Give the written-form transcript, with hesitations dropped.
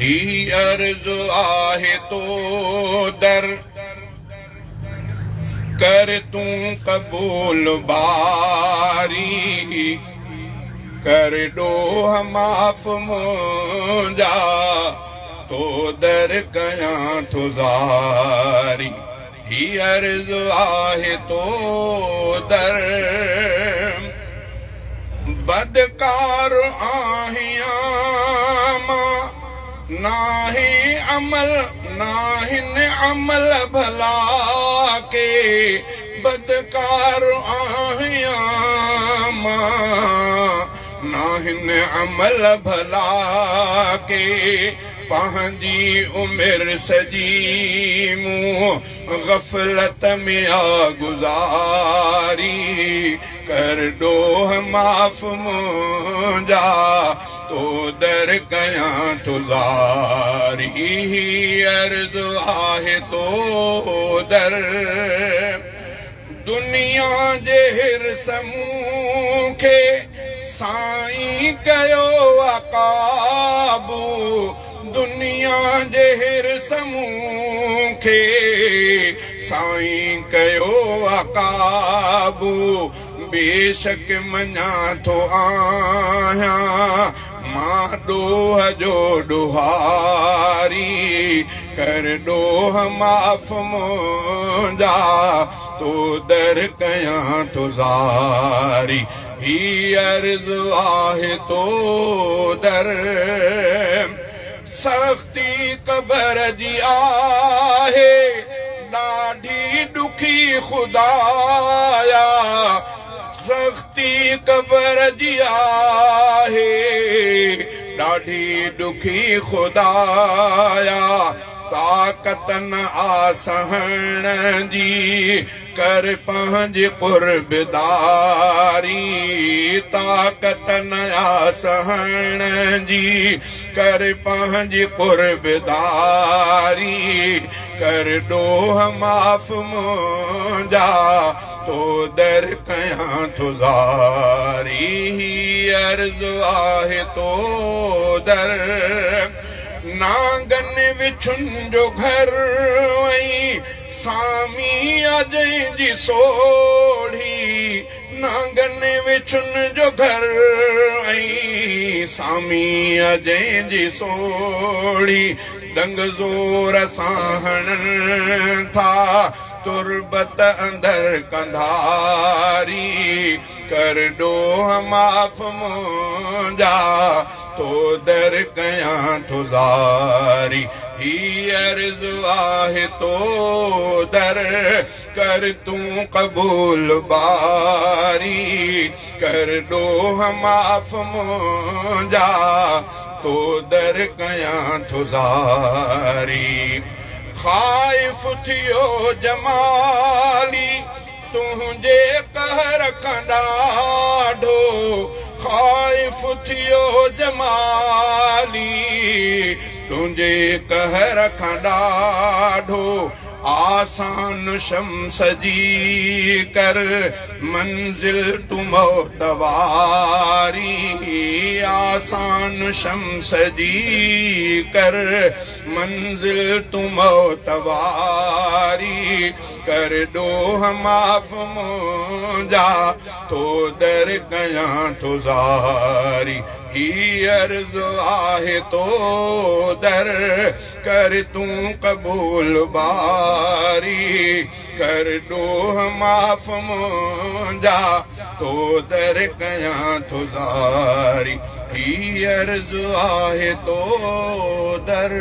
ही अर्ज आहे तो दर कर तू कबूल बारी कर डोह माफ़ मुंहिंजा तो दर कयां थो ज़ारी ही अर्ज आहे तो दर बदकार आहियां मां नाहे अमल नाहिन अमल भला के बदकार आहियां मां नाहिन अमल भला के पंहिंजी उमिरि सजी मूं गफ़लत में आ गुज़ारी कर डोह माफ़ मुंहिंजा तो दर कयां थो ज़ारी अर्ज़ आहे तो दर दुनिया जे हिर्स मूंखे साईं कयो अकाबू दुनिया जे हिर्स मूंखे साईं कयो अकाबू बेशक मञा थो आहियां मां डोह जो डुहारी कर डोह माफ़ मुंहिंजा तो दर कयां थो ज़ारी ही अर्ज़ आहे तो दर सख़्ती क़बर जी आहे ॾाढी ॾुखी ख़ुदाया सख़्ती क़बर जी आहे ॾाढी ॾुखी ख़ुदाया ताक़त न आ सहण जी कर पंहिंजी क़ुर्बदारी ताक़त न आ सहण जी कर पंहिंजी क़ुर्बदारी कर डोह माफ़ मुंहिंजा तो दर कयां थो ज़ारी अर्ज़ आहे तो दर नांगन विछुन जो घर वई सामी अजय जी सोढ़ी नांगन विछुन जो घर वई सामी अजय जी सोढ़ी दंग ज़ोर सां हणनि था तुरबत अंदर कंधारी कर डोह माफ़ मुंहिंजा तो दर कयां थो ज़ारी ही अर्ज़ आहे तो दर कर तूं कबूल बारी कर डोह माफ़ मुंहिंजा तो दर कयां थो ज़ारी ख़ाइफ़ थियो जमाली तुंहिंजे कहर खां ॾाढो ख़ाइफ़ थियो जमाली तुंहिंजे कहर खां ॾाढो आसान शम्स जी कर मंज़िल तू मोतवारी आसान शम्स जी कर मंज़िल तू मोतवारी कर डोह माफ़ मुंहिंजा तो दर कयां थो ज़ारी ही अर्ज़ आहे तो दर कर तूं कबूल बारी कर डोह माफ़ मुंहिंजा तो दर कयां थो ज़ारी ही अर्ज़ आहे तो दर